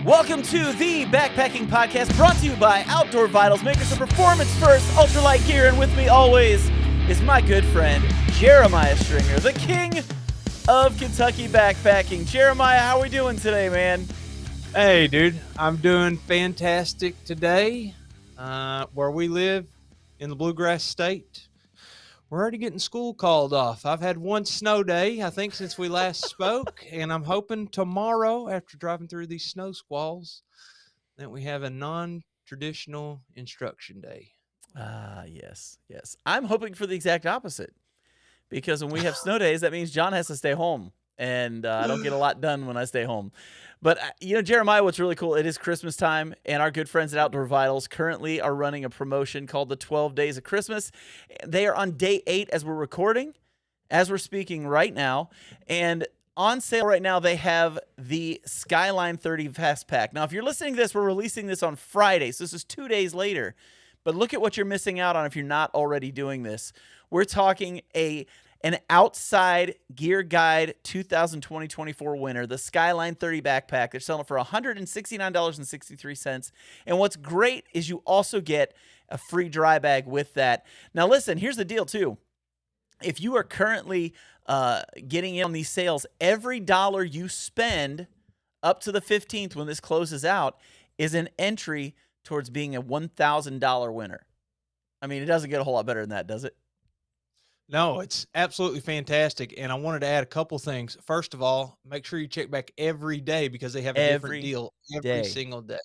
Welcome to the Backpacking Podcast, brought to you by Outdoor Vitals, makers of performance-first ultralight gear. And with me always is my good friend, Jeremiah Stringer, the king of Kentucky backpacking. Jeremiah, how are we doing today, man? Hey, dude. I'm doing fantastic today. Where we live in the Bluegrass State, we're already getting school called off. I've had one snow day, I think, since we last spoke, and I'm hoping tomorrow, after driving through these snow squalls, that we have a non-traditional instruction day. Yes. I'm hoping for the exact opposite, because when we have snow days, that means John has to stay home, and I don't get a lot done when I stay home. But, Jeremiah, what's really cool, it is Christmas time, and our good friends at Outdoor Vitals currently are running a promotion called the 12 Days of Christmas. They are on day 8 as we're recording, as we're speaking right now, and on sale right now, they have the Skyline 30 Fast Pack. Now, if you're listening to this, we're releasing this on Friday, so this is 2 days later. But look at what you're missing out on if you're not already doing this. We're talking an outside gear guide 2020-24 winner, the Skyline 30 backpack. They're selling it for $169.63. And what's great is you also get a free dry bag with that. Now, listen, here's the deal, too. If you are currently getting in on these sales, every dollar you spend up to the 15th when this closes out is an entry towards being a $1,000 winner. I mean, it doesn't get a whole lot better than that, does it? No, it's absolutely fantastic, and I wanted to add a couple things. First of all, make sure you check back every day because they have a different deal every single day.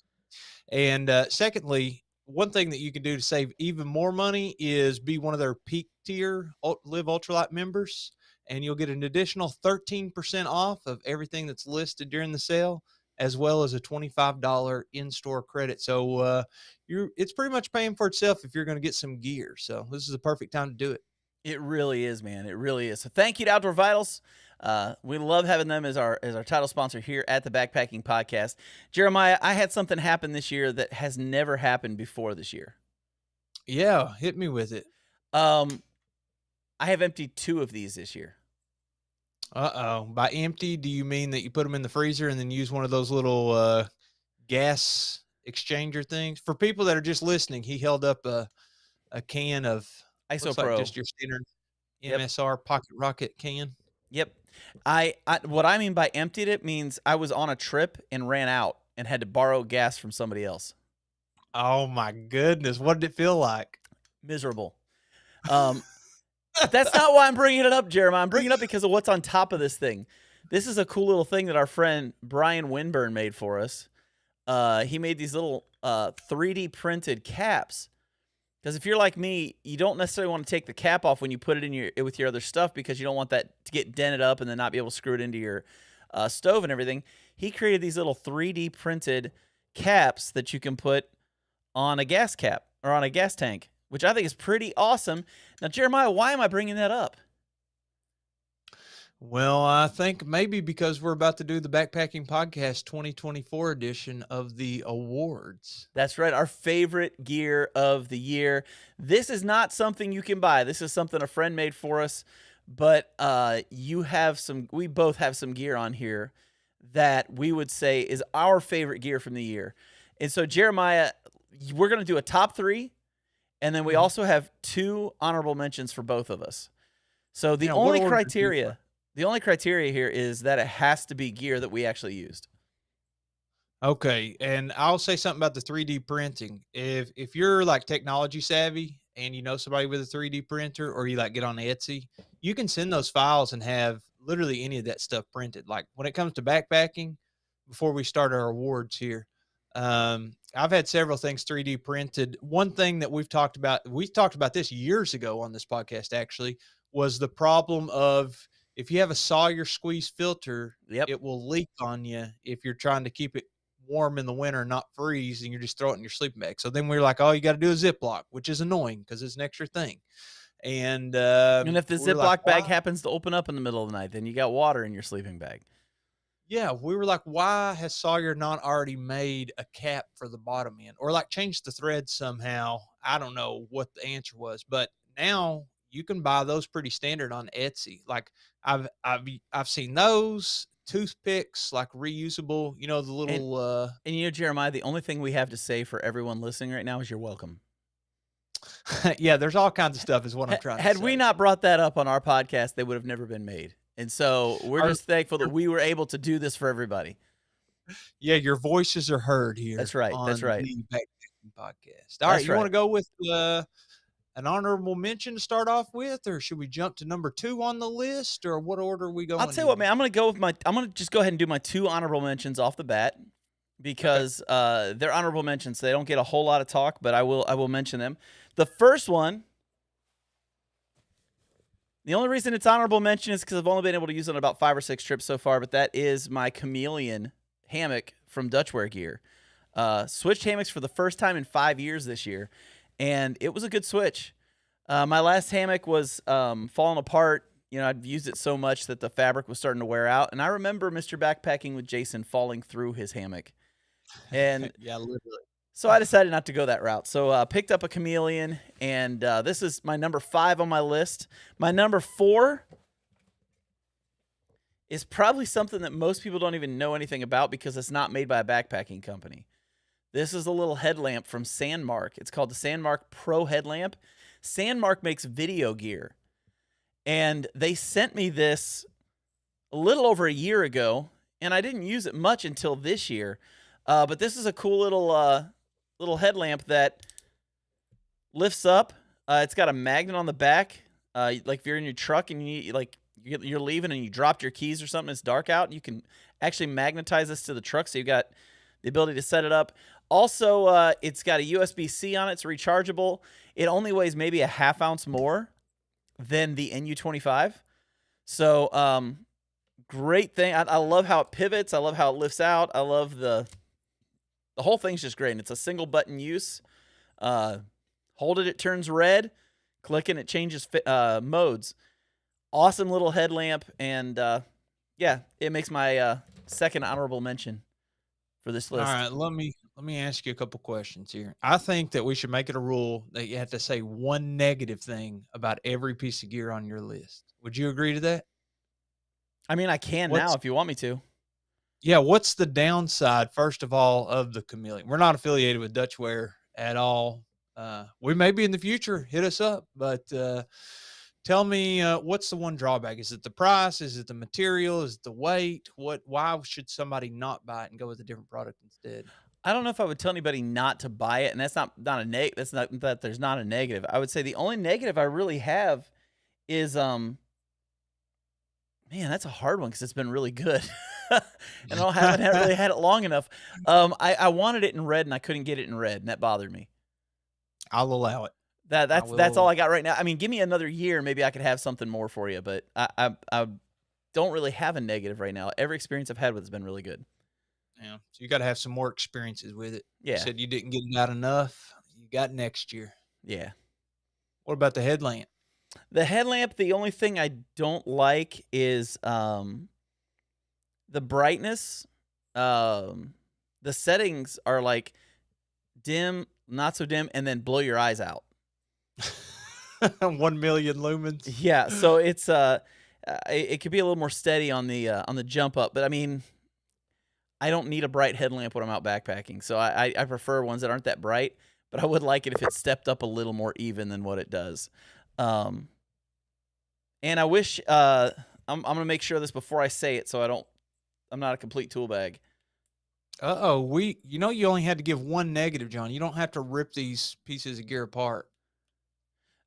And secondly, one thing that you can do to save even more money is be one of their peak tier Live Ultralight members, and you'll get an additional 13% off of everything that's listed during the sale, as well as a $25 in-store credit. So it's pretty much paying for itself if you're going to get some gear. So this is the perfect time to do it. It really is, man. It really is. So thank you to Outdoor Vitals. We love having them as our title sponsor here at the Backpacking Podcast. Jeremiah, I had something happen this year that has never happened before this year. Yeah, hit me with it. I have emptied 2 of these this year. Uh-oh. By empty, do you mean that you put them in the freezer and then use one of those little gas exchanger things? For people that are just listening, he held up a can of ISOPro. Just your standard MSR Pocket Rocket can. Yep. What I mean by emptied it means I was on a trip and ran out and had to borrow gas from somebody else. Oh my goodness. What did it feel like? Miserable. That's not why I'm bringing it up, Jeremiah. I'm bringing it up because of what's on top of this thing. This is a cool little thing that our friend Brian Winburn made for us. He made these little 3D printed caps. Because if you're like me, you don't necessarily want to take the cap off when you put it in with your other stuff because you don't want that to get dented up and then not be able to screw it into your stove and everything. He created these little 3D printed caps that you can put on a gas cap or on a gas tank, which I think is pretty awesome. Now, Jeremiah, why am I bringing that up? Well, I think maybe because we're about to do the Backpacking Podcast 2024 edition of the awards. That's right. Our favorite gear of the year. This is not something you can buy. This is something a friend made for us. But we both have some gear on here that we would say is our favorite gear from the year. And so, Jeremiah, we're going to do a top 3. And then we also have 2 honorable mentions for both of us. So the only criteria here is that it has to be gear that we actually used. Okay, and I'll say something about the 3D printing. If you're like technology savvy and you know somebody with a 3D printer, or you like get on Etsy, you can send those files and have literally any of that stuff printed. Like when it comes to backpacking, before we start our awards here, I've had several things 3D printed. One thing that we talked about this years ago on this podcast, actually, was the problem of if you have a Sawyer squeeze filter, it will leak on you if you're trying to keep it warm in the winter, not freeze, and you just throw it in your sleeping bag. So then we're like, oh, you got to do a Ziploc, which is annoying because it's an extra thing. And if the Ziploc bag happens to open up in the middle of the night, then you got water in your sleeping bag. Yeah, we were like, why has Sawyer not already made a cap for the bottom end, or like changed the thread somehow? I don't know what the answer was, but now you can buy those pretty standard on Etsy. Like I've seen those toothpicks, like reusable, you know, the And little and Jeremiah, the only thing we have to say for everyone listening right now is you're welcome. yeah, there's all kinds of stuff is what I'm trying to Had we say. not brought that up on our podcast, they would have never been made. And so we're Our, just thankful that your, we were able to do this for everybody. yeah, your voices are heard That's here right. That's on right. the Backpacking Podcast. All right, That's you want right. to go with an honorable mention to start off with, or should we jump to number 2 on the list, or what order are we I'll going tell you what, here? man. I'm gonna just go ahead and do my 2 honorable mentions off the bat Okay. because they're honorable mentions. So they don't get a whole lot of talk, but I will mention them. The first one, the only reason it's honorable mention is because I've only been able to use it on about 5 or 6 trips so far, but that is my Chameleon hammock from Dutchware Gear. Switched hammocks for the first time in 5 years this year, and it was a good switch. My last hammock was falling apart. I'd used it so much that the fabric was starting to wear out. And I remember Mr. Backpacking with Jason falling through his hammock. And Yeah, literally. so I decided not to go that route. So picked up a Chameleon, and this is my number 5 on my list. My number 4 is probably something that most people don't even know anything about because it's not made by a backpacking company. This is a little headlamp from Sandmark. It's called the Sandmark Pro Headlamp. Sandmark makes video gear. And they sent me this a little over a year ago, and I didn't use it much until this year. But this is a cool little headlamp that lifts up. It's got a magnet on the back. Like if you're in your truck and you're leaving and you dropped your keys or something, it's dark out, you can actually magnetize this to the truck, so you've got the ability to set it up. Also, it's got a USB-C on it. It's rechargeable. It only weighs maybe a half ounce more than the NU25. So, great thing. I love how it pivots. I love how it lifts out. I love the whole thing's just great. And it's a single button use. Hold it turns red. Clicking, it changes modes. Awesome little headlamp. And yeah, it makes my second honorable mention for this All list. right, let me ask you a couple questions here. I think that we should make it a rule that you have to say one negative thing about every piece of gear on your list. Would you agree to that? I mean, I can now What's if you want me to. what's the downside first of all of the Chameleon? We're not affiliated with Dutchware at all. We may be in the future. Hit us up, but tell me what's the one drawback? Is it the price? Is it the material? Is it the weight? Why should somebody not buy it and go with a different product instead? I don't know if I would tell anybody not to buy it, and that's not a that's not that there's not a negative. I would say the only negative I really have is man, that's a hard one because it's been really good, and I haven't really had it long enough. I wanted it in red and I couldn't get it in red, and that bothered me. I'll allow it. That I that's will that's all allow I got right now. I mean, give me another year, maybe I could have something more for you, but I don't really have a negative right now. Every experience I've had with it's been really good. Yeah. So you got to have some more experiences with it. You Yeah, said you didn't get it out enough. You got next year. yeah. What about the headlamp? The headlamp, the only thing I don't like is the brightness. The settings are like dim, not so dim, and then blow your eyes out. 1 million lumens. Yeah, so it could be a little more steady on the jump up, but I mean, I don't need a bright headlamp when I'm out backpacking, so I prefer ones that aren't that bright. But I would like it if it stepped up a little more even than what it does. Um, and I wish I'm gonna make sure of this before I say it, so I'm not a complete tool bag. Uh-oh, you only had to give one negative, John. You don't have to rip these pieces of gear apart.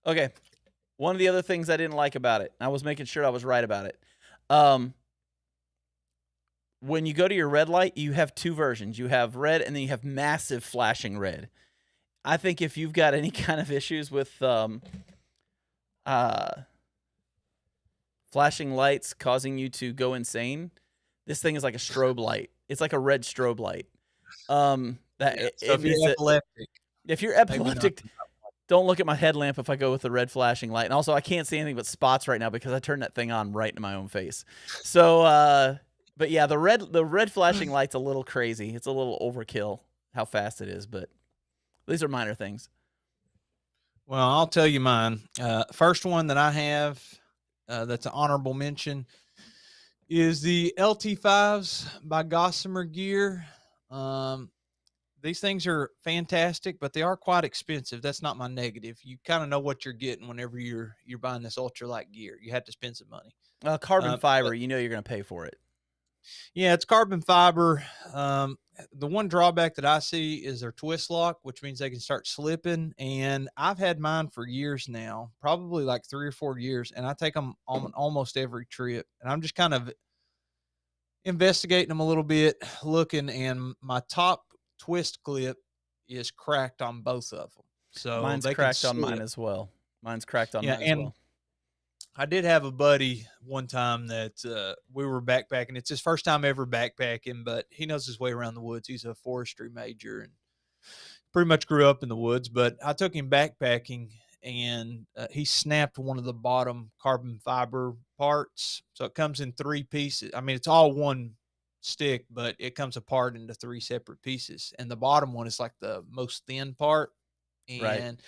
Okay, one of the other things I didn't like about it, I was making sure I was right about it. Um, when you go to your red light, you have 2 versions. You have red, and then you have massive flashing red. I think if you've got any kind of issues with flashing lights causing you to go insane, this thing is like a strobe light. It's like a red strobe light. That Yeah. it, So it if you're needs to, epileptic, if you're maybe not. epileptic, don't look at my headlamp if I go with the red flashing light. And also, I can't see anything but spots right now because I turned that thing on right in my own face. So, but yeah, the red flashing light's a little crazy. It's a little overkill how fast it is, but these are minor things. Well, I'll tell you mine. First one that I have that's an honorable mention is the LT5s by Gossamer Gear. Um, these things are fantastic, but they are quite expensive. That's not my negative. You kind of know what you're getting whenever you're buying this ultralight gear. You have to spend some money. Carbon But fiber, you know you're going to pay for it. yeah, it's carbon fiber. The one drawback that I see is their twist lock, which means they can start slipping. And I've had mine for years now, probably like 3 or 4 years, and I take them on almost every trip. And I'm just kind of investigating them a little bit, looking, and my top twist clip is cracked on both of them, so Mine's they can cracked on mine slip. as well. Mine's cracked on Yeah, mine as and well. I did have a buddy one time that we were backpacking. It's his first time ever backpacking, but he knows his way around the woods. He's a forestry major and pretty much grew up in the woods. But I took him backpacking, and he snapped one of the bottom carbon fiber parts. So it comes in 3 pieces. I mean, it's all one stick, but it comes apart into 3 separate pieces. And the bottom one is like the most thin part. Right. And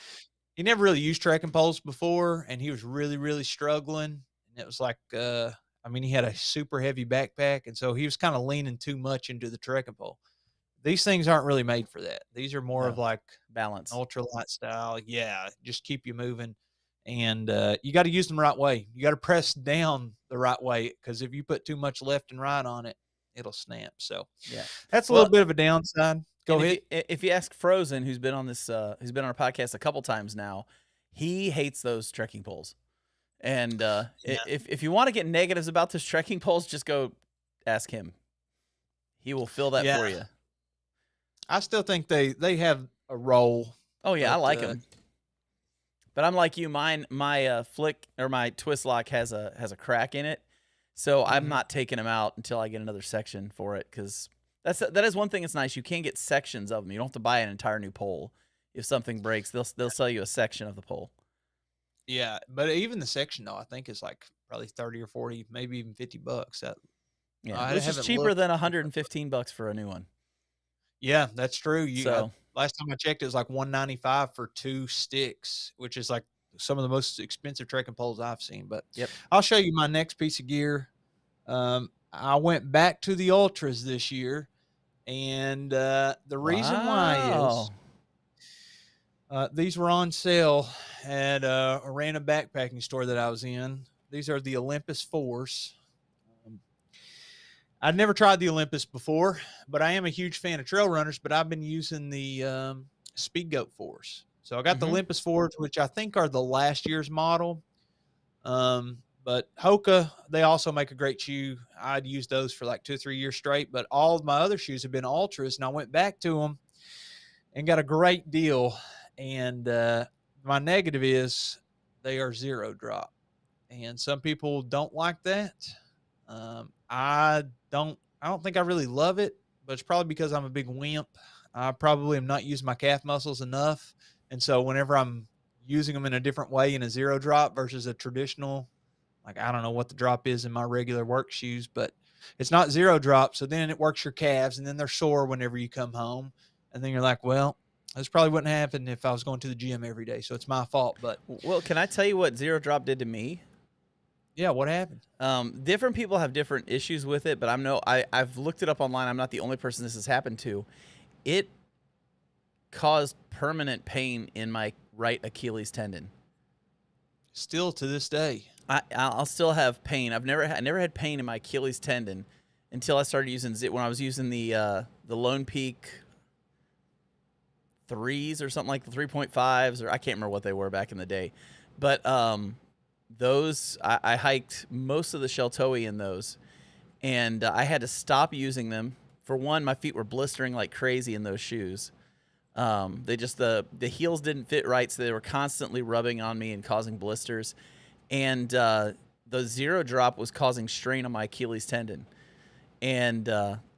he never really used trekking poles before, and he was really, really struggling. And it was like, I mean, he had a super heavy backpack, and so he was kind of leaning too much into the trekking pole. These things aren't really made for that. These are more of No. like Balance. ultralight style. Yeah, just keep you moving. And you got to use them the right way. You got to press down the right way, because if you put too much left and right on it, it'll snap. So Yeah. that's a little Well, bit of a downside. Go and ahead. if you ask Frozen, who's been on this, who's been on our podcast a couple times now, he hates those trekking poles. And Yeah. if you want to get negatives about those trekking poles, just go ask him. He will fill that Yeah. for you. I still think they have a role, Oh yeah, I but like them. But I'm like you. My flick or my twist lock has a crack in it, so I'm mhm. not taking them out until I get another section for it. Because that is one thing that's nice. You can get sections of them. You don't have to buy an entire new pole. If something breaks, they'll sell you a section of the pole. Yeah, but even the section though, I think is like probably 30 or 40, maybe even $50. That Yeah, I which is haven't cheaper looked. than $115 for a new one. Yeah, that's true. So Last time I checked, it was like 195 for 2 sticks, which is like some of the most expensive trekking poles I've seen. But yep. I'll show you my next piece of gear. I went back to the ultras this year, and the reason why is Wow. these were on sale at a random backpacking store that I was in. These are the Olympus Force. Um, I'd never tried the Olympus before, but I am a huge fan of trail runners. But I've been using the Speed Goat Force. So I got the Mm-hmm. Olympus Force, which I think are the last year's model. But Hoka, they also make a great shoe. I'd used those for like 2 or 3 years straight, but all of my other shoes have been Ultras, and I went back to them and got a great deal. And my negative is they are zero drop, and some people don't like that. I don't think I really love it, but it's probably because I'm a big wimp. I probably am not using my calf muscles enough, and so whenever I'm using them in a different way in a zero drop versus a traditional, like I don't know what the drop is in my regular work shoes, but it's not zero drop. So then it works your calves, and then they're sore whenever you come home, and then you're like, well, this probably wouldn't happen if I was going to the gym every day. So it's my fault. But Well, can I tell you what zero drop did to me? yeah, what happened? Different people have different issues with it, but I've looked it up online. I'm not the only person this has happened to. It caused permanent pain in my right Achilles tendon. Still to this day. I'll still have pain. I never had pain in my Achilles tendon until I started using when I was using the Lone Peak threes or something like the 3.5s, or I can't remember what they were back in the day. But those I hiked most of the Sheltoe in those, and I had to stop using them. For one, my feet were blistering like crazy in those shoes. They just the heels didn't fit right, so they were constantly rubbing on me and causing blisters. And the zero drop was causing strain on my Achilles tendon. And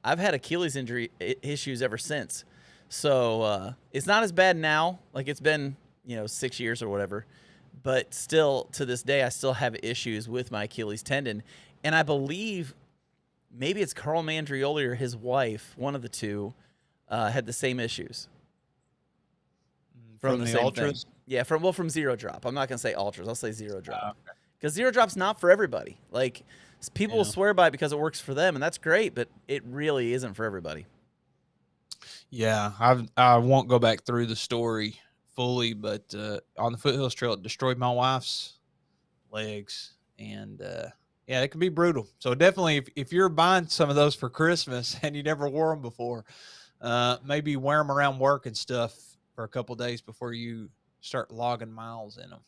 I've had Achilles injury issues ever since. So it's not as bad now. Like it's been 6 years or whatever, but still to this day I still have issues with my Achilles tendon. And I believe maybe it's Carl Mandrioli or his wife, one of the two, had the same issues from From the the same thing. ultras. Yeah, from zero drop. I'm not gonna say ultras. I'll say zero drop Okay. because zero drop's not for everybody. Like People will Yeah. swear by it because it works for them, and that's great, but it really isn't for everybody. Yeah, I won't go back through the story fully, but on the foothills trail, it destroyed my wife's legs, and yeah, it can be brutal. So definitely, if you're buying some of those for Christmas and you never wore them before, maybe wear them around work and stuff for a couple days before you start logging miles in them.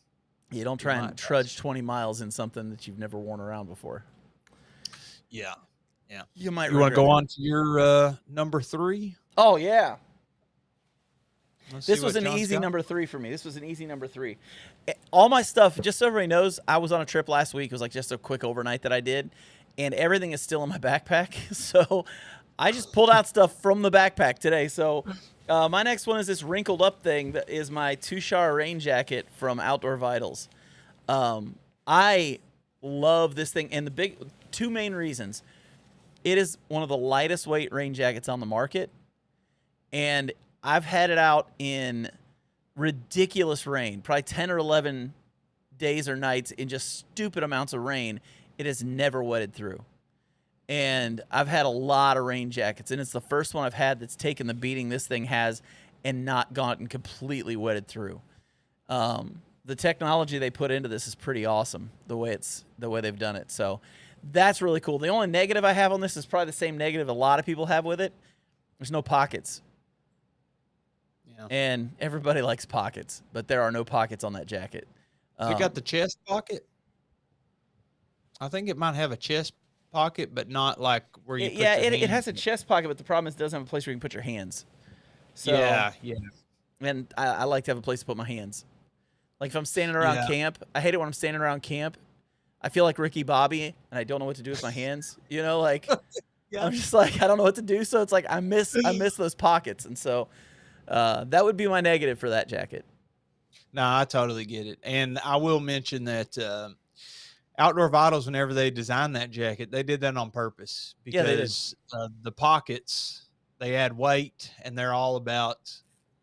You don't Be try my and advice. trudge 20 miles in something that you've never worn around before. Yeah, yeah. You might You want to regret go it. on to your number three? Oh yeah. Let's see This was what an John's easy got. number 3 for me. This was an easy number 3. All my stuff, just so everybody knows, I was on a trip last week. It was like just a quick overnight that I did, and everything is still in my backpack. So I just pulled out stuff from the backpack today. So my next one is this wrinkled up thing that is my Tushar rain jacket from Outdoor Vitals. I love this thing, and the big two main reasons. It is one of the lightest weight rain jackets on the market, and I've had it out in ridiculous rain, probably 10 or 11 days or nights in just stupid amounts of rain. It has never wetted through. And I've had a lot of rain jackets, and it's the first one I've had that's taken the beating this thing has and not gotten completely wetted through. The technology they put into this is pretty awesome. The way they've done it. So that's really cool. The only negative I have on this is probably the same negative a lot of people have with it. There's no pockets. Yeah. And everybody likes pockets, but there are no pockets on that jacket. Has it got the chest pocket? I think it might have a chest pocket, but not like where you put your it hands has a in it. chest pocket, but the problem is it doesn't have a place where you can put your hands. So, Yeah, yeah, and I like to have a place to put my hands. Like if I'm standing around yeah. camp, I hate it when I'm standing around camp. I feel like Ricky Bobby, and I don't know what to do with my hands. You know, like Yeah. I'm just like I don't know what to do. So it's like I miss those pockets, and so that would be my negative for that jacket. No, I totally get it. And I will mention that Outdoor Vitals, whenever they designed that jacket, they did that on purpose Yeah, they did. because the pockets, they add weight and they're all about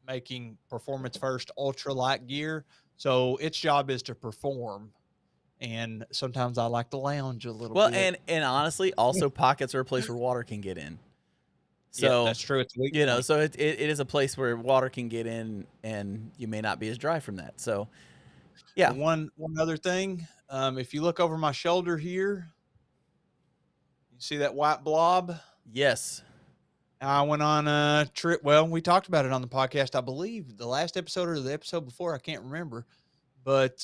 making performance first ultra light gear. So its job is to perform. And sometimes I like to lounge a little Well, bit. and honestly, also pockets are a place where water can get in. Yeah, So that's true. It's a weak you know, point. so it is a place where water can get in, and you may not be as dry from that. So yeah, One other thing, if you look over my shoulder here, you see that white blob? yes, I went on a trip. Well, we talked about it on the podcast, I believe, the last episode or the episode before. I can't remember, but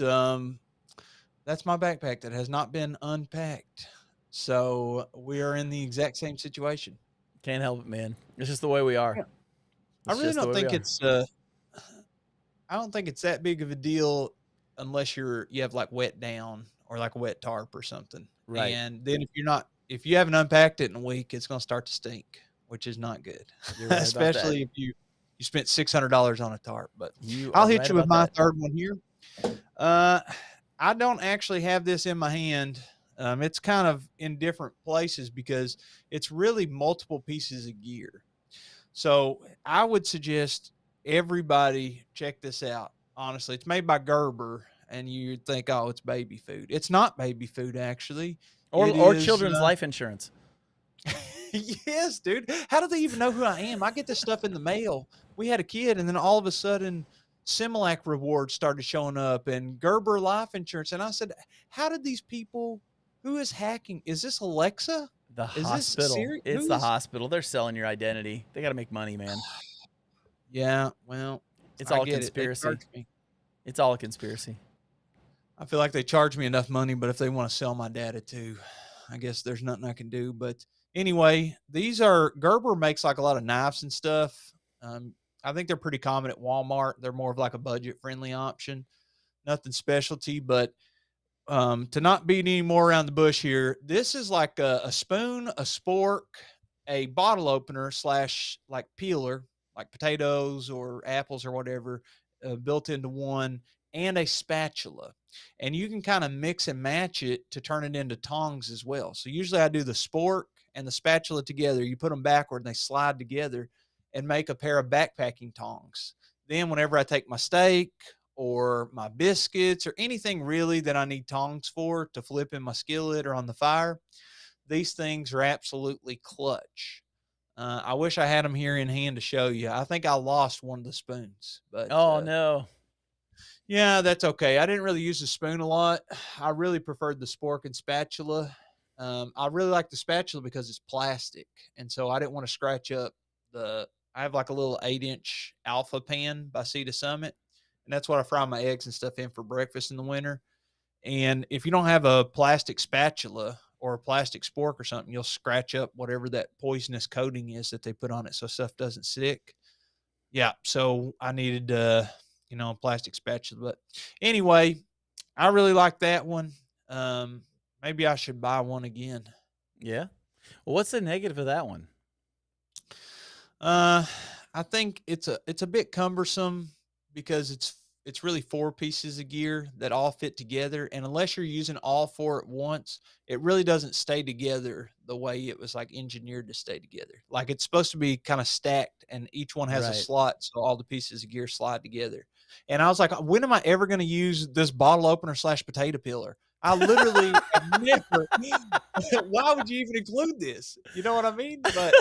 that's my backpack that has not been unpacked. So we are in the exact same situation. can't help it, man. It's just the way we are. Yeah. I It's really just the don't way we think are. it's. I don't think it's that big of a deal unless you have like wet down or like a wet tarp or something. Right. And then if you haven't unpacked it in a week, it's going to start to stink, which is not good, You're right about that. especially if you spent $600 on a tarp. But You are I'll hit right you with about my that. third one here. Uh, I don't actually have this in my hand. It's kind of in different places because it's really multiple pieces of gear. So I would suggest everybody check this out. Honestly, it's made by Gerber, and you think, oh, it's baby food. It's not baby food, actually. It Or is. children's life insurance. Yes, dude. How do they even know who I am? I get this stuff in the mail. We had a kid, and then all of a sudden, Similac rewards started showing up and Gerber life insurance. And I said, how did these people? Who is hacking? Is this Alexa? The Is this hospital. Siri? It's Who the is? hospital. They're selling your identity. They got to make money, man. Yeah. Well, It's I all a get it. They conspiracy. charge me. It's all a conspiracy. I feel like they charge me enough money, but if they want to sell my data too, I guess there's nothing I can do. But anyway, these are Gerber makes like a lot of knives and stuff. I think they're pretty common at Walmart. They're more of like a budget friendly option, nothing specialty. But to not beat any more around the bush here, this is like a spoon, a spork, a bottle opener slash like peeler, like potatoes or apples or whatever, built into one, and a spatula. And you can kind of mix and match it to turn it into tongs as well. So usually I do the spork and the spatula together. You put them backward and they slide together and make a pair of backpacking tongs. Then whenever I take my steak or my biscuits or anything really that I need tongs for to flip in my skillet or on the fire. These things are absolutely clutch. I wish I had them here in hand to show you. I think I lost one of the spoons, but Oh no. yeah, that's okay. I didn't really use the spoon a lot. I really preferred the spork and spatula. I really like the spatula because it's plastic, and so I didn't want to scratch up the. I have like a little 8-inch Alpha pan by Sea to Summit, and that's what I fry my eggs and stuff in for breakfast in the winter. And if you don't have a plastic spatula or a plastic spork or something, you'll scratch up whatever that poisonous coating is that they put on it so stuff doesn't stick. Yeah, so I needed a plastic spatula. But anyway, I really like that one. Maybe I should buy one again. Yeah. Well, what's the negative of that one? Uh, I think it's a bit cumbersome because it's really 4 pieces of gear that all fit together, and unless you're using all 4 at once, it really doesn't stay together the way it was, like, engineered to stay together. Like, it's supposed to be kinda stacked, and each one has a Right. slot, so all the pieces of gear slide together. And I was like, "When am I ever gonna use this bottle opener/potato slash potato peeler?" I literally have never why would you even include this? You know what I mean? But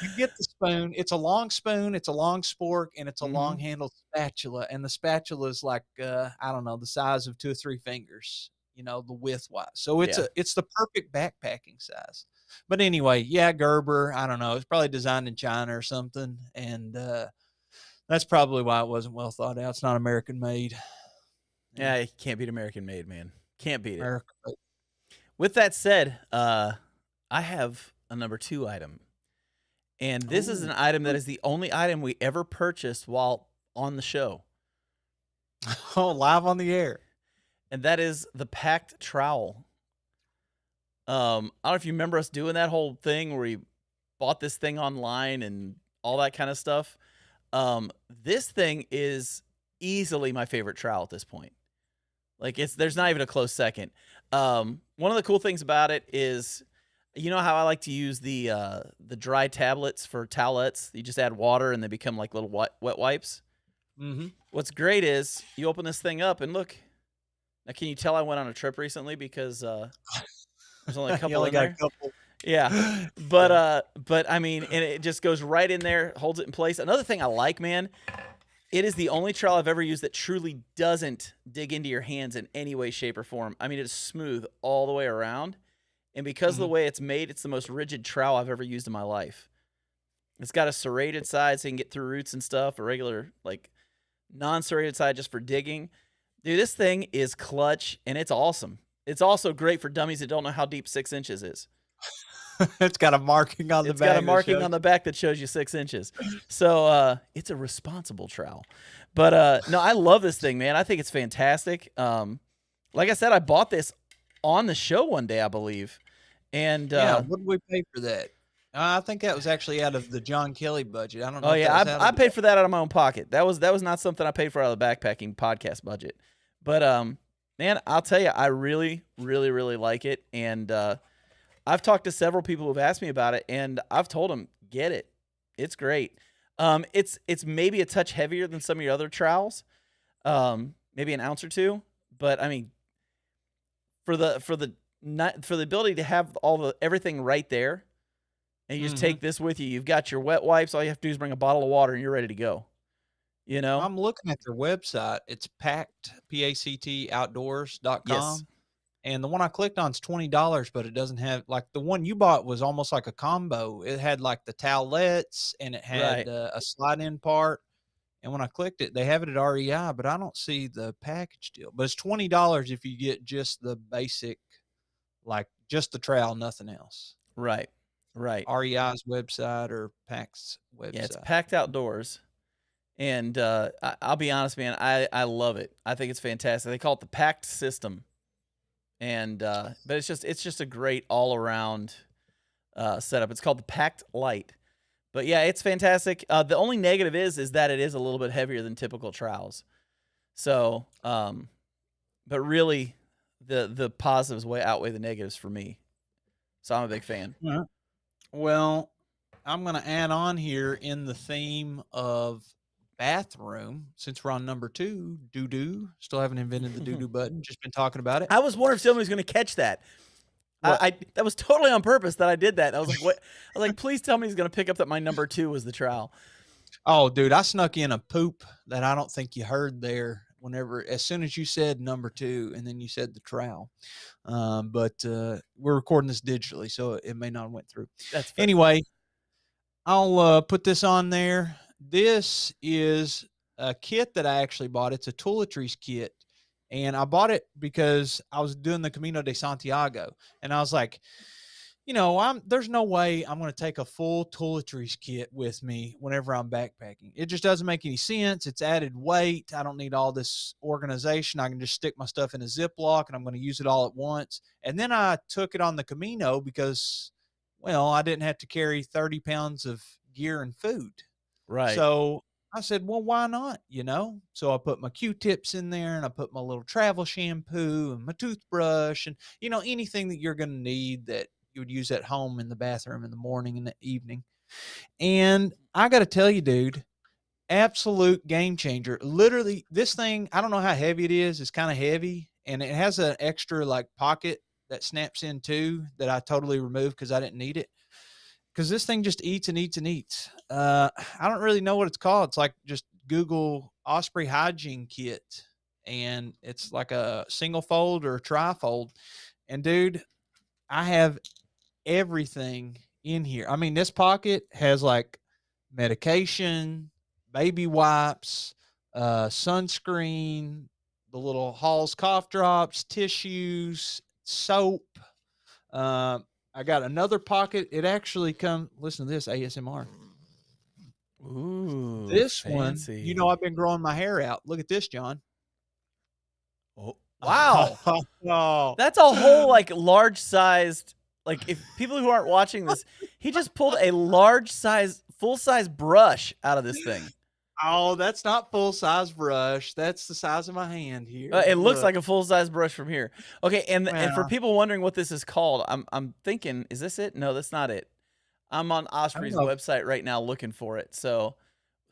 you get the spoon. It's a long spoon, it's a long spork, and it's a Mhm. long-handled spatula, and the spatula is like, I don't know, the size of 2 or 3 fingers, the width-wise. So Yeah. it's the perfect backpacking size. But anyway, yeah, Gerber, I don't know, it's probably designed in China or something, and, that's probably why it wasn't well thought out. It's not American made. Yeah, Yeah, you can't beat American made, man. Can't beat it. American made. With that said, I have a number 2 item. And this is Ooh. an item that is the only item we ever purchased while on the show. Oh, live on the air. And that is the packed trowel. I don't know if you remember us doing that whole thing where we bought this thing online and all that kind of stuff. This thing is easily my favorite trowel at this point. Like there's not even a close second. One of the cool things about it is, you know how I like to use the dry tablets for towelettes. You just add water and they become like little wet wipes. Mhm. What's great is you open this thing up and look. Now, can you tell I went on a trip recently because there's only a You couple only in got a there? couple. Yeah. But, Yeah. but I mean, and it just goes right in there, holds it in place. Another thing I like, man, it is the only trowel I've ever used that truly doesn't dig into your hands in any way, shape, or form. I mean, it is smooth all the way around. And because of the Mhm. way it's made, it's the most rigid trowel I've ever used in my life. It's got a serrated side so you can get through roots and stuff, a regular, like, non serrated side just for digging. Dude, this thing is clutch and it's awesome. It's also great for dummies that don't know how deep 6 inches is. It's got a marking on the It's got a bag that marking shows on the back that shows you 6 inches. So it's a responsible trowel. But no, I love this thing, man. I think it's fantastic. Like I said, I bought this on the show one day, I believe. And Yeah, what did we pay for that? I think that was actually out of the John Kelly budget. I don't know oh if that yeah, was out I of paid for that out of my own pocket. That was not something I paid for out of the backpacking podcast budget. But man, I'll tell you, I really, really, really like it. And I've talked to several people who've asked me about it, and I've told them, get it. It's great. It's maybe a touch heavier than some of your other trowels, maybe an ounce or two. But I mean, for the ability to have all the everything right there, and you just Mhm. take this with you. You've got your wet wipes. All you have to do is bring a bottle of water, and you're ready to go. You know? I'm looking at their website. It's packed, P-A-C-T Yes. outdoors.com, and the one I clicked on is $20, but it doesn't have like, the one you bought was almost like a combo. It had, like, the towelettes, and it had, Right. a slide-in part, and when I clicked it, they have it at REI, but I don't see the package deal. But it's $20 if you get just the basic, like, just the trowel, nothing else. Right. Right. REI's website or PAC's Yeah. It's website. packed outdoors. And I'll be honest, man, I love it. I think it's fantastic. They call it the packed system. And but it's just a great all around setup. It's called the Packed Light. But yeah, it's fantastic. The only negative is that it is a little bit heavier than typical trowels. So, but really, the positives way outweigh the negatives for me. So I'm a big fan. Well, I'm gonna add on here in the theme of bathroom, since we're on number 2, doo-doo, still haven't invented the doo-doo button, just been talking about it. I was wondering if somebody was gonna catch that. What? I that was totally on purpose that I did that. I was like, "What?" I was like, "Please tell me he's gonna pick up that my number 2 was the trowel." Oh, dude, I snuck in a poop that I don't think you heard there whenever as soon as you said number 2 and then you said the trowel. But we're recording this digitally, so it may not have went through. That's fair. Anyway, I'll, put this on there. This is a kit that I actually bought. It's a Toiletries kit, and I bought it because I was doing the Camino de Santiago, and I was like, there's no way I'm going to take a full toiletries kit with me whenever I'm backpacking. It just doesn't make any sense. It's added weight. I don't need all this organization. I can just stick my stuff in a Ziploc and I'm going to use it all at once. And then I took it on the Camino because, well, I didn't have to carry 30 pounds of gear and food. Right. So I said, well, why not? So I put my Q-tips in there and I put my little travel shampoo and my toothbrush and, anything that you're going to need that you would use at home in the bathroom in the morning and the evening. And I got to tell you, dude, absolute game changer. Literally, this thing, I don't know how heavy it is. It's kind of heavy and it has an extra like pocket that snaps in too that I totally removed because I didn't need it. Because this thing just eats and eats and eats. I don't really know what it's called. It's like just Google Osprey hygiene kit, and it's like a single fold or a trifold. And dude, I have everything in here. I mean, this pocket has like medication, baby wipes, sunscreen, the little Hall's cough drops, tissues, soap. Um, I got another pocket. It actually comes. Listen to this ASMR. Ooh, This one, fancy. I've been growing my hair out. Look at this, John. Oh, wow. Oh, That's a whole, like, large-sized like, if people who aren't watching this, he just pulled a large size full-size brush out of this thing. oh, that's not full size brush. That's the size of my hand here. It looks Look, like a full-size brush from here. Okay, and for well, people wondering what this is called, I'm thinking, is this it? No, that's not it. I'm on I don't Osprey's know. website right now looking for it. So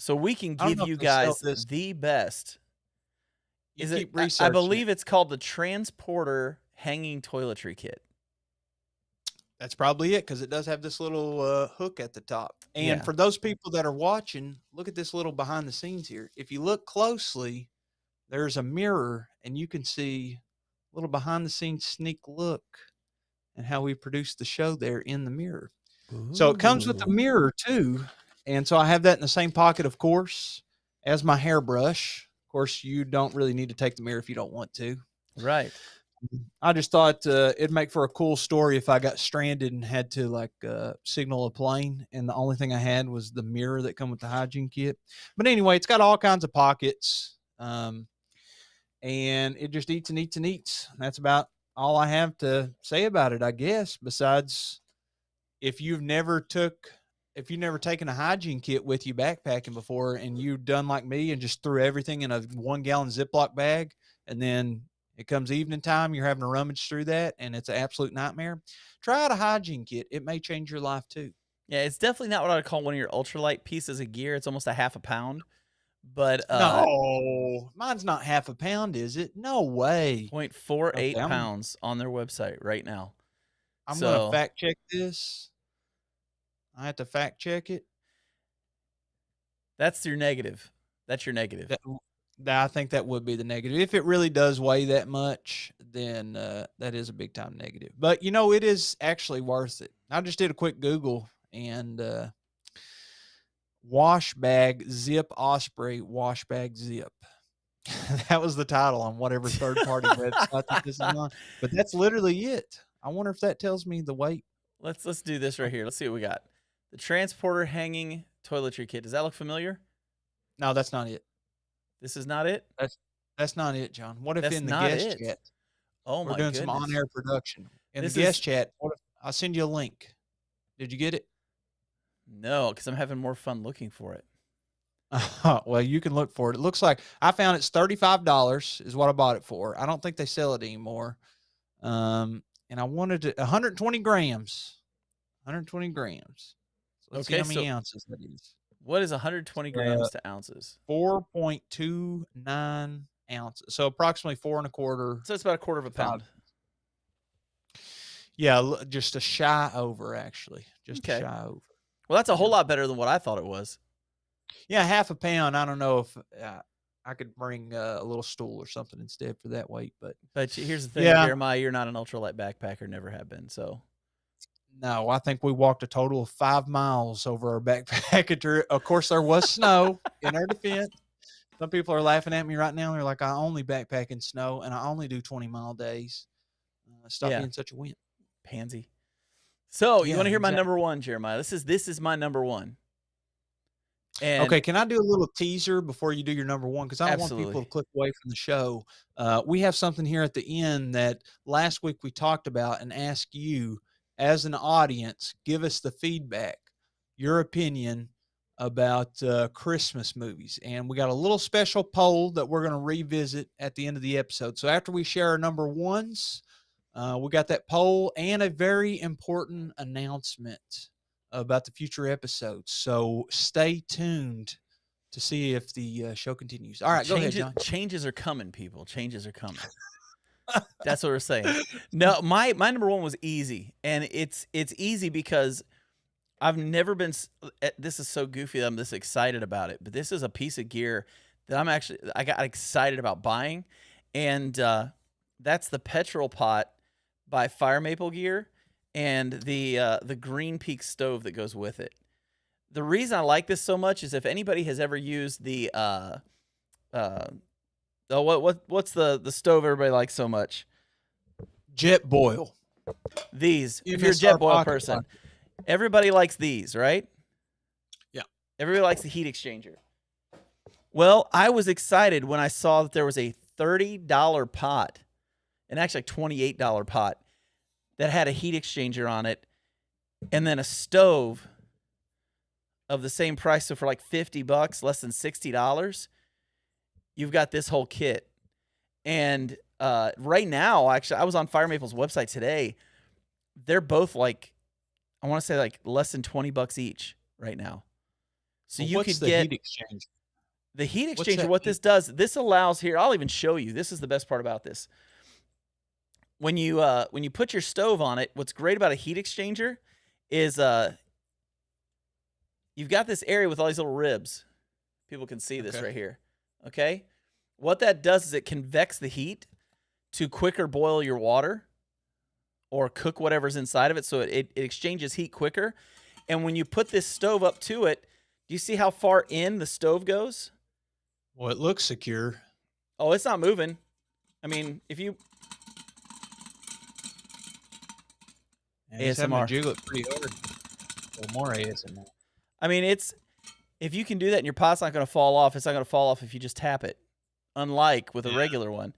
we can I don't give know if you they sell guys this. the best. You Is it keep I researching it. believe it's called the Transporter Hanging Toiletry Kit. That's probably it because it does have this little hook at the top. And Yeah. for those people that are watching, look at this little behind the scenes here. If you look closely, there's a mirror and you can see a little behind the scenes sneak look and how we produced the show there in the mirror. So it comes with a Ooh. mirror too. And so I have that in the same pocket, of course, as my hairbrush. Of course, you don't really need to take the mirror if you don't want to. Right. I just thought it'd make for a cool story if I got stranded and had to like signal a plane, and the only thing I had was the mirror that come with the hygiene kit. But anyway, it's got all kinds of pockets, and it just eats and eats and eats. That's about all I have to say about it, I guess. Besides, if you've never took if you've never taken a hygiene kit with you backpacking before and you've done like me and just threw everything in a 1 gallon Ziploc bag and then it comes evening time, you're having to rummage through that and it's an absolute nightmare. Try out a hygiene kit. It may change your life too. Yeah, it's definitely not what I'd call one of your ultralight pieces of gear. It's almost a half a pound, but No, mine's not half a pound, is it? No way. Okay, 0.48 pounds on their website right now. I'm gonna So fact check this. I have to fact check it. that's your negative. That's your negative. That I think that would be the negative. If it really does weigh that much, then that is a big time negative. But it is actually worth it. I just did a quick Google and wash bag zip Osprey wash bag zip. That was the title on whatever third party website that this is on. But that's literally it. I wonder if that tells me the weight. Let's do this right here. Let's see what we got. The Transporter Hanging Toiletry Kit. Does that look familiar? No, that's not it. This is not it? That's that's not it, John. What if That's in the not guest it. chat Oh we're my doing some goodness. on-air production? In the This guest is chat, what if I'll send you a link. Did you get it? no, because I'm having more fun looking for it. Well, you can look for it. It looks like I found it's $35 is what I bought it for. I don't think they sell it anymore. And I wanted it 120 grams. 120 grams. So let's see Okay, how many so ounces that is. What is 120 Uh, grams to ounces? 4.29 ounces. So approximately 4 1/4 So it's about a quarter of a to 5. pound. Yeah, just a shy over, actually. Just a Okay. shy over. Well, that's a whole Yeah. lot better than what I thought it was. Yeah, half a pound. I don't know if I could bring a little stool or something instead for that weight, but But here's the thing, yeah, Jeremiah, you're not an ultralight backpacker, never have been. So no, I think we walked a total of 5 miles over our backpacking trip. Of course, there was snow in our defense. Some people are laughing at me right now. They're like, I only backpack in snow and I only do 20-mile days. Stop yeah, being such a wimp. pansy. So you want Yeah, to hear my exactly. number one, Jeremiah? This is my number one. And Okay, can I do a little teaser before you do your number one? Because I don't want people absolutely. to click away from the show. We have something here at the end that last week we talked about and asked you, as an audience, give us the feedback, your opinion about Christmas movies. And we got a little special poll that we're going to revisit at the end of the episode. So after we share our number ones, we got that poll and a very important announcement about the future episodes. So stay tuned to see if the show continues. All right, go ahead, John. Changes are coming, people. Changes are coming. That's what we're saying. No, my number one was easy, and it's easy because I've never been. This is so goofy that I'm this excited about it, but this is a piece of gear that I got excited about buying, and that's the petrol pot by Fire Maple Gear, and the Green Peak stove that goes with it. The reason I like this so much is if anybody has ever used the uh oh what's the stove everybody likes so much? Jet Boil, These. If you're a MSR Jetboil Pocket person, Rocket. everybody likes these, right? Yeah. Everybody likes the heat exchanger. Well, I was excited when I saw that there was a $30 pot, and actually a $28 pot that had a heat exchanger on it, and then a stove of the same price. So for like $50, less than $60, you've got this whole kit. And right now, actually, I was on Fire Maple's website today. They're both like, I want to say like less than $20 each right now. So Well, you what's could the heat get exchanger? the heat What's exchanger. that What heat? this does, this allows here. I'll even show you. This is the best part about this. When you put your stove on it, what's great about a heat exchanger is you've got this area with all these little ribs. People can see this Okay. right here. Okay? What that does is it convects the heat to quicker boil your water or cook whatever's inside of it, so it exchanges heat quicker. And when you put this stove up to it, do you see how far in the stove goes? Well, it looks secure. Oh, it's not moving. I mean, if you And he's having to ASMR. jiggle it pretty hard. Well, more ASMR. I mean, it's if you can do that and your pot's not going to fall off, it's not going to fall off if you just tap it, unlike with a Yeah. regular one.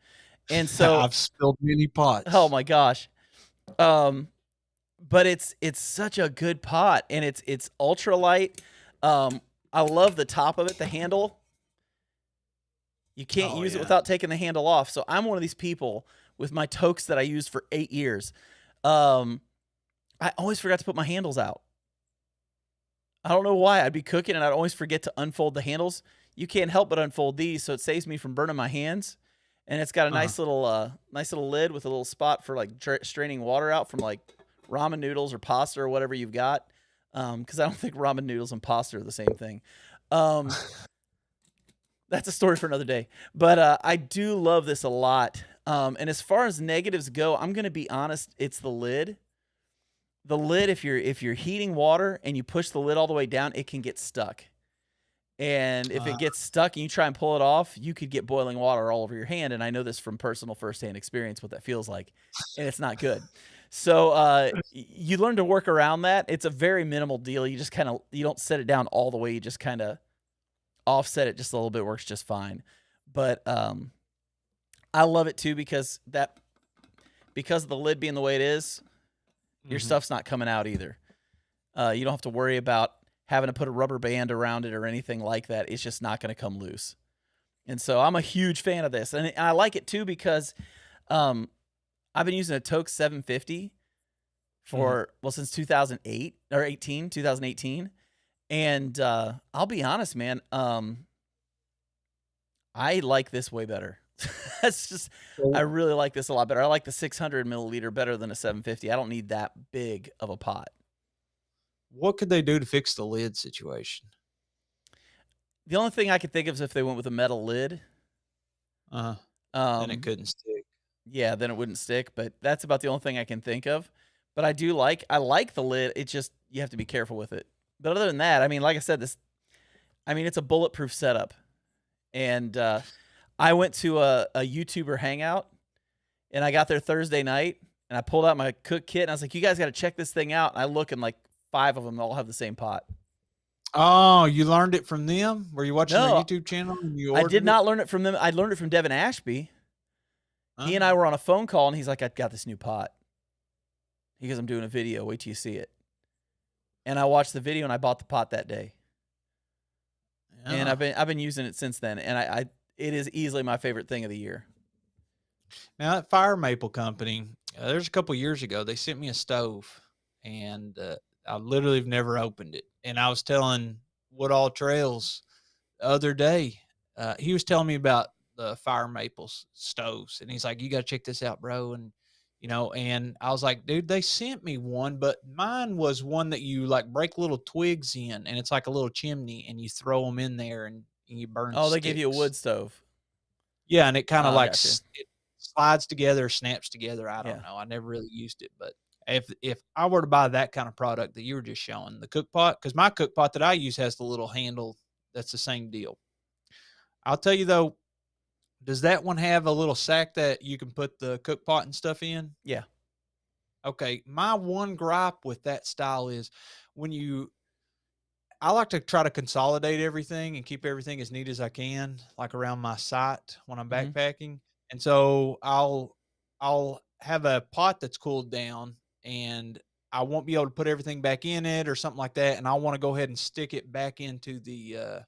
And so, I've spilled many pots. oh my gosh. But it's such a good pot, and it's ultra light. I love the top of it, the handle. You can't Oh, use it yeah. without taking the handle off. So I'm one of these people with my toques that I used for 8 years. I always forgot to put my handles out. I don't know why. I'd be cooking and I'd always forget to unfold the handles. You can't help but unfold these, so it saves me from burning my hands. And it's got a Uh-huh. nice little lid with a little spot for like straining water out from like ramen noodles or pasta or whatever you've got. Because I don't think ramen noodles and pasta are the same thing. That's a story for another day. But I do love this a lot. And as far as negatives go, I'm gonna be honest. It's the lid. The lid, if you're heating water and you push the lid all the way down, it can get stuck. And if it gets stuck and you try and pull it off, you could get boiling water all over your hand. And I know this from personal firsthand experience, what that feels like. And it's not good. So you learn to work around that. It's a very minimal deal. You just you don't set it down all the way. You just kind of offset it just a little bit. Works just fine. But I love it too because of the lid being the way it is, your stuff's not coming out either. You don't have to worry about having to put a rubber band around it or anything like that. It's just not going to come loose. And so I'm a huge fan of this. And I like it too because I've been using a Toke 750 for, well, since 2008 or 2018. And I'll be honest, man. I like this way better. That's just I So really like this a lot better. I like the 600 milliliter better than a 750. I don't need that big of a pot. what could they do to fix the lid situation? The only thing I could think of is if they went with a metal lid. Uh, then it Um, couldn't stick. yeah, then it wouldn't stick. But that's about the only thing I can think of. But I like the lid. It's just you have to be careful with it. But other than that, I mean, like I said, it's a bulletproof setup. And I went to a YouTuber hangout, and I got there Thursday night, and I pulled out my cook kit, and I was like, "You guys got to check this thing out." And I look, and like 5 of them all have the same pot. Oh, you learned it from them? Were you watching their No, YouTube channel and you I did ordered it? not learn it from them. I learned it from Devin Ashby. He and I Oh. were on a phone call, and he's like, "I got this new pot." He goes, "I'm doing a video. Wait till you see it." And I watched the video, and I bought the pot that day, and Yeah. I've been using it since then. And I it is easily my favorite thing of the year. Now that Fire Maple Company, there's a couple years ago, they sent me a stove, and I literally have never opened it. And I was telling Woodall Trails the other day, he was telling me about the Fire Maples stoves, and he's like, "You got to check this out, bro." And and I was like, "Dude, they sent me one, but mine was one that you like break little twigs in, and it's like a little chimney, and you throw them in there, and you burn Oh, they gave you a sticks." wood stove. Yeah, and it kinda Oh, like gotcha. it slides together, snaps together, I don't Yeah. know, I never really used it, but if I were to buy that kind of product that you were just showing, the cook pot, because my cook pot that I use has the little handle that's the same deal. I'll tell you though, does that one have a little sack that you can put the cook pot and stuff in? Yeah. Okay, my one gripe with that style is when you I like to try to consolidate everything and keep everything as neat as I can, like around my site when I'm Mhm. backpacking. And so I'll have a pot that's cooled down and I won't be able to put everything back in it or something like that. And I want to go ahead and stick it back into the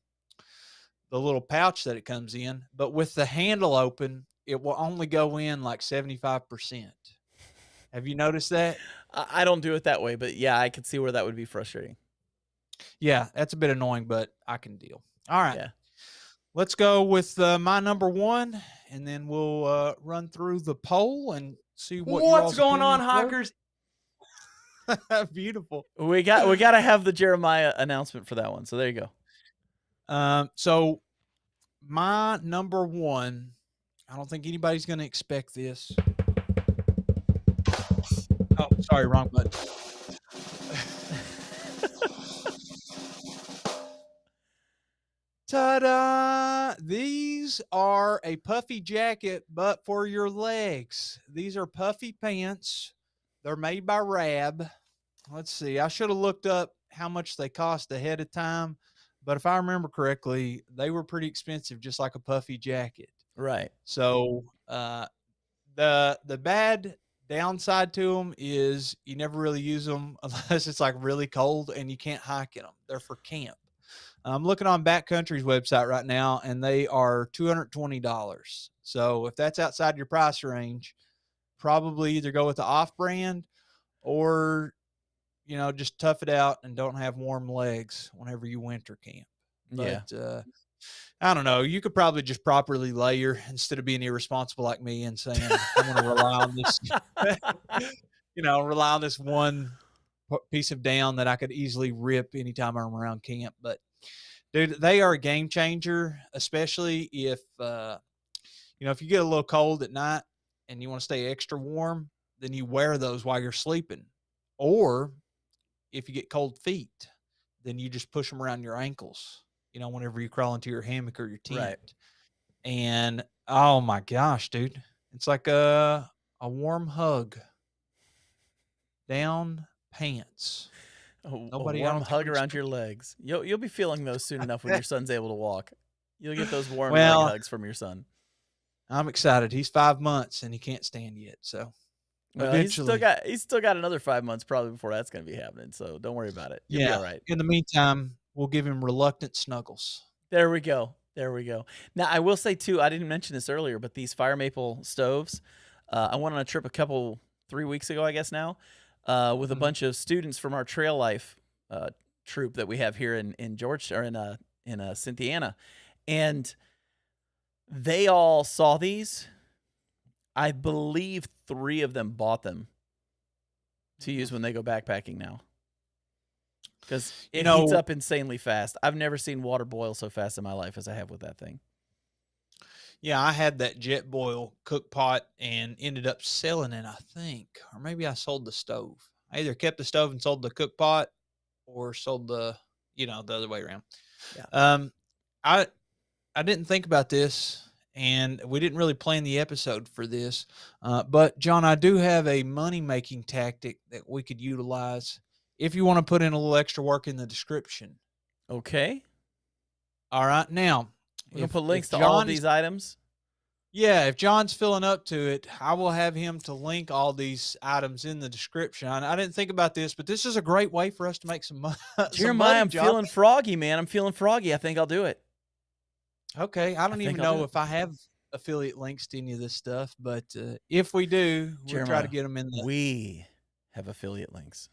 little pouch that it comes in. But with the handle open, it will only go in like 75%. Have you noticed that? I don't do it that way, but yeah, I could see where that would be frustrating. Yeah, that's a bit annoying, but I can deal. All right. Yeah. Let's go with my number one, and then we'll run through the poll and see what your What's all's going on, opinions were. Hawkers? Beautiful. We gotta have the Jeremiah announcement for that one. So there you go. So my number one, I don't think anybody's going to expect this. Oh, sorry, wrong button. Ta-da! These are a puffy jacket, but for your legs. These are puffy pants. They're made by Rab. Let's see. I should have looked up how much they cost ahead of time, but if I remember correctly, they were pretty expensive, just like a puffy jacket. Right. So the bad downside to them is you never really use them unless it's like really cold and you can't hike in them. They're for camp. I'm looking on Backcountry's website right now, and they are $220. So if that's outside your price range, probably either go with the off-brand or just tough it out and don't have warm legs whenever you winter camp. Yeah. But I don't know. You could probably just properly layer instead of being irresponsible like me and saying I'm going to rely on this, rely on this one piece of down that I could easily rip anytime I'm around camp. But dude, they are a game changer, especially if you get a little cold at night and you want to stay extra warm, then you wear those while you're sleeping. Or if you get cold feet, then you just push them around your ankles, whenever you crawl into your hammock or your Right. tent. And oh my gosh, dude, it's like a warm hug down pants. A Nobody, I warm don't think hug would around expect. your legs. You'll be feeling those soon enough when your son's able to walk. You'll get those warm leg Well, hugs from your son. I'm excited. He's 5 months and he can't stand yet. So Well, eventually, he's still got another 5 months probably before that's gonna be happening. So don't worry about it. You'll be yeah. all right. In the meantime, we'll give him reluctant snuggles. There we go. There we go. Now I will say too, I didn't mention this earlier, but these fire maple stoves, I went on a trip 3 weeks ago, I guess now, with a Mhm. bunch of students from our trail life troop that we have here in George or in Cynthiana, and they all saw these. I believe 3 of them bought them to use when they go backpacking now. Because You it heats know, up insanely fast. I've never seen water boil so fast in my life as I have with that thing. yeah, I had that jet boil cook pot and ended up selling it, I think, or maybe I sold the stove. I either kept the stove and sold the cook pot, or sold the other way around. Yeah. Um, I I didn't think about this, and we didn't really plan the episode for this. But John, I do have a money making tactic that we could utilize if you want to put in a little extra work in the description. Okay. All right, now We're going to if put if links to all of John is these items. yeah, if John's filling up to it, I will have him to link all these items in the description. I didn't think about this, but this is a great way for us to make some some Jeremiah, money, I'm John. feeling froggy, man. I'm feeling froggy. I think I'll do it. Okay, I I don't think even I'll do know it. if I have affiliate links to any of this stuff, but if we do, we'll try to Jeremiah, get them in the. we have affiliate links.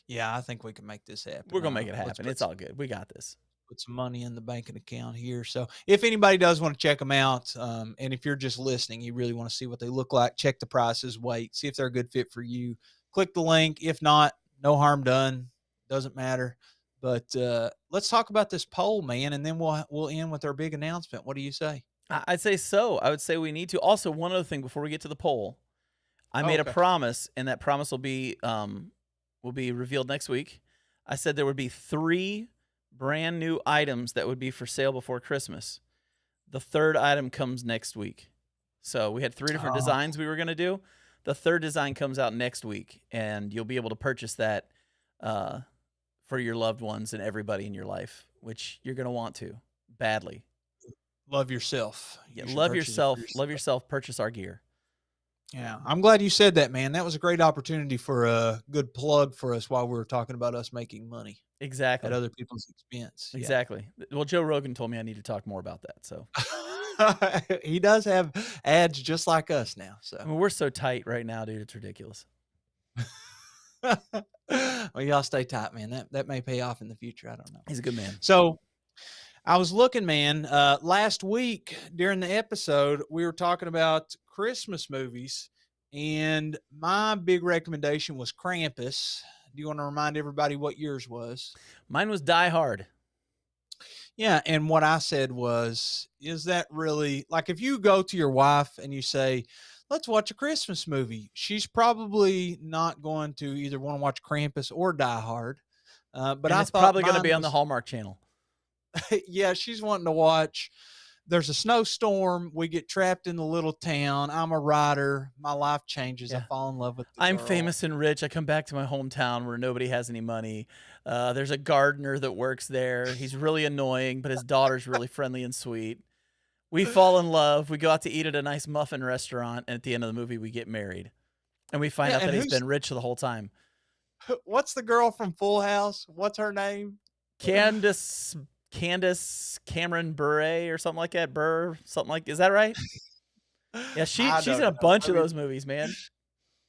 Yeah, I think we can make this happen. We're going to make it Let's happen. It's all good. We got this. put some money in the banking account here. So if anybody does want to check them out, and if you're just listening, you really want to see what they look like, check the prices, wait, see if they're a good fit for you. Click the link. If not, no harm done. Doesn't matter. But let's talk about this poll, man, and then we'll end with our big announcement. What do you say? I'd say so. I would say we need to. Also, one other thing before we get to the poll, I Oh, made a okay. promise, and that promise will be revealed next week. I said there would be 3 brand new items that would be for sale before Christmas. The 3rd item comes next week. So we had 3 different Oh, designs we were going to do. The 3rd design comes out next week, and you'll be able to purchase that uh, for your loved ones and everybody in your life, which you're going to want to badly. love yourself. Yeah, You should love purchase it for yourself. yourself. Love yourself. Purchase our gear. Yeah, I'm glad you said that, man. That was a great opportunity for a good plug for us while we were talking about us making money at Exactly. other people's expense. Yeah. Exactly. Well, Joe Rogan told me I need to talk more about that. So, He does have ads just like us now. I So, mean, we're so tight right now, dude. It's ridiculous. well, y'all stay tight, man. That may pay off in the future. I don't know. He's a good man. So, I was looking, man. Last week during the episode, we were talking about Christmas movies, and my big recommendation was Krampus. Do you want to remind everybody what yours was? Mine was Die Hard. Yeah, and what I said was, is that really like if you go to your wife and you say, let's watch a Christmas movie, she's probably not going to either want to watch Krampus or Die Hard. But And I it's thought probably going to mine be on the was, Hallmark Channel. yeah, she's wanting to watch. There's a snowstorm. We get trapped in the little town. I'm a rider. My life changes. I Yeah. fall in love with the I'm girl. famous and rich. I come back to my hometown where nobody has any money. There's a gardener that works there. He's really annoying, but his daughter's really friendly and sweet. We fall in love. We go out to eat at a nice muffin restaurant. And at the end of the movie, we get married. And we find Yeah, out and that he's been rich the whole time. what's the girl from Full House? What's her name? Candace Cameron Bure or something like that. Is that right? Yeah, I she's don't in a know. bunch of those movies, man.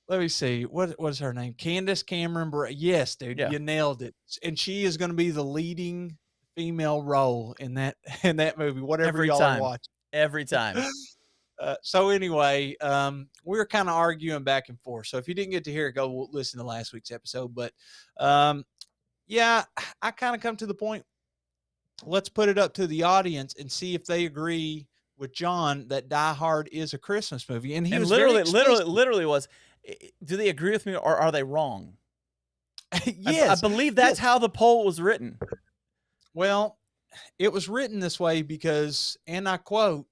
Let me see. What is her name? Candace Cameron Bure. Yes, dude, Yeah, you nailed it. And she is going to be the leading female role in that in that movie. Whatever every y'all are time, watching. every time. So anyway, we were kind of arguing back and forth. So if you didn't get to hear it, go listen to last week's episode. But yeah, I kind of come to the point. Let's put it up to the audience and see if they agree with John that Die Hard is a Christmas movie. And he And was very explicit. literally was. Do they agree with me or are they wrong? I Yes, believe yes. that's how the poll was written. Well, it was written this way because, and I quote,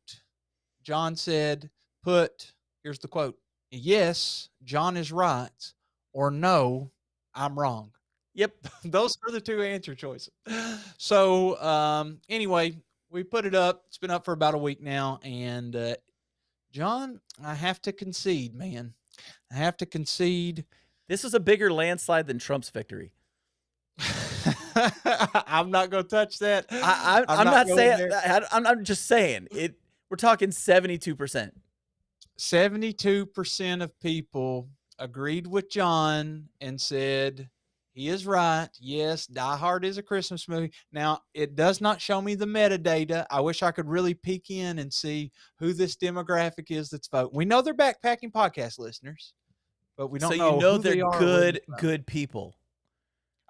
John said, here's the quote, yes, John is right, or no, I'm wrong. Yep. Those are the 2 answer choices. So, anyway, we put it up. It's been up for about a week now. And, John, I have to concede, man. I have to concede. This was a bigger landslide than Trump's victory. I'm not going to touch that. I'm not saying. I'm just saying it. We're talking 72%. 72% of people agreed with John and said He is right. Yes, Die Hard is a Christmas movie. Now, it does not show me the metadata. I wish I could really peek in and see who this demographic is that's voting. We know they're backpacking podcast listeners, but we So don't you know know who they're they are or where they're good, from. good people.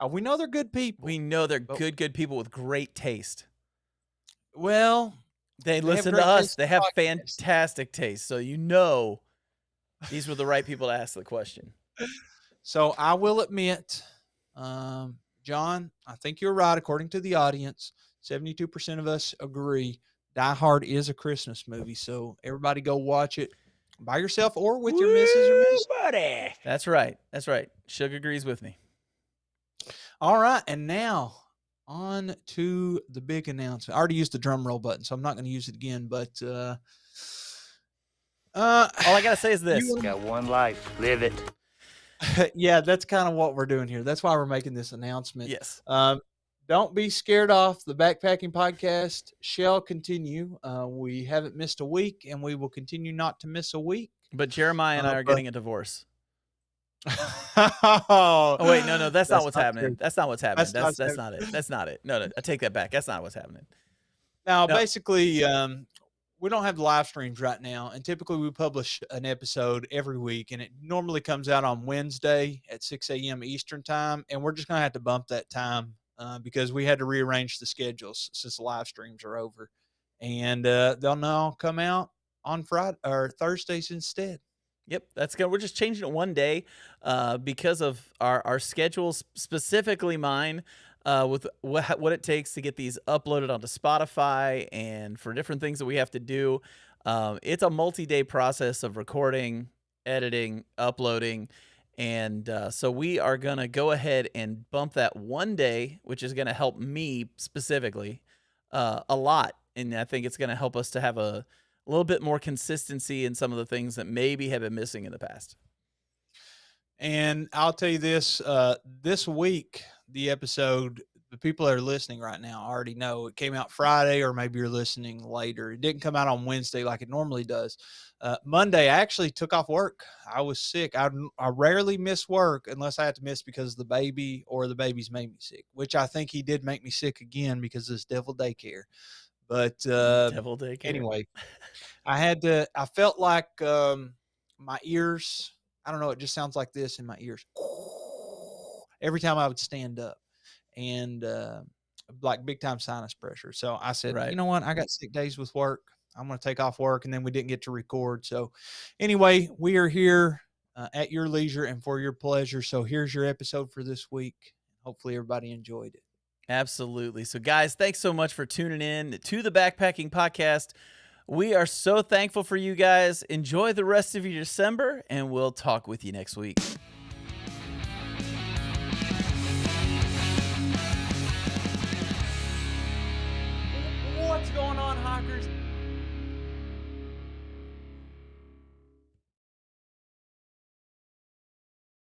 We know they're good We people. know they're But, good, good people with great taste. well, They have listen to great us. taste They in have podcasts. fantastic taste. So you know these were the right people to ask the question. So I will admit, John, I think you're right. According to the audience, 72% of us agree Die Hard is a Christmas movie. So everybody go watch it by yourself or with your missus or Woo, miss. buddy. That's right. That's right. Suge agrees with me. All right. And now on to the big announcement. I already used the drum roll button, so I'm not going to use it again. But All I got to say is this. you Got one life. Live it. yeah, that's kind of what we're doing here. That's why we're making this announcement. Yes. Don't be scared off. The Backpacking Podcast shall continue. We haven't missed a week, and we will continue not to miss a week. But Jeremiah and I are but- getting a divorce. Oh, Oh, wait. No. That's not what's happening. true. That's not what's happening. That's That's not not it. That's not it. No. I take that back. That's not what's happening. Now, No. basically, we don't have live streams right now, and typically we publish an episode every week, and it normally comes out on Wednesday at 6 a.m. Eastern time, and we're just going to have to bump that time because we had to rearrange the schedules since the live streams are over, and they'll now come out on Friday or Thursdays instead. Yep, that's good. We're just changing it one day because of our schedules, specifically mine, with what it takes to get these uploaded onto Spotify and for different things that we have to do. It's a multi-day process of recording, editing, uploading, and so we are going to go ahead and bump that one day, which is going to help me specifically a lot, and I think it's going to help us to have a little bit more consistency in some of the things that maybe have been missing in the past. And I'll tell you this, this week, the episode, the people that are listening right now already know it came out Friday, or maybe you're listening later. It didn't come out on Wednesday like it normally does. Monday, I actually took off work. I was sick. I rarely miss work unless I have to miss because of the baby or the baby's made me sick, which I think he did make me sick again because of this devil daycare. But Devil daycare. anyway, I felt like my ears, I don't know, it just sounds like this in my ears every time I would stand up, and like big time sinus pressure. So I said, Right. you know what? I got sick days with work. I'm going to take off work. And then we didn't get to record. So anyway, we are here at your leisure and for your pleasure. So here's your episode for this week. Hopefully everybody enjoyed it. Absolutely. So, guys, thanks so much for tuning in to the Backpacking Podcast. We are so thankful for you guys. Enjoy the rest of your December, and we'll talk with you next week. What's going on, Hawkers?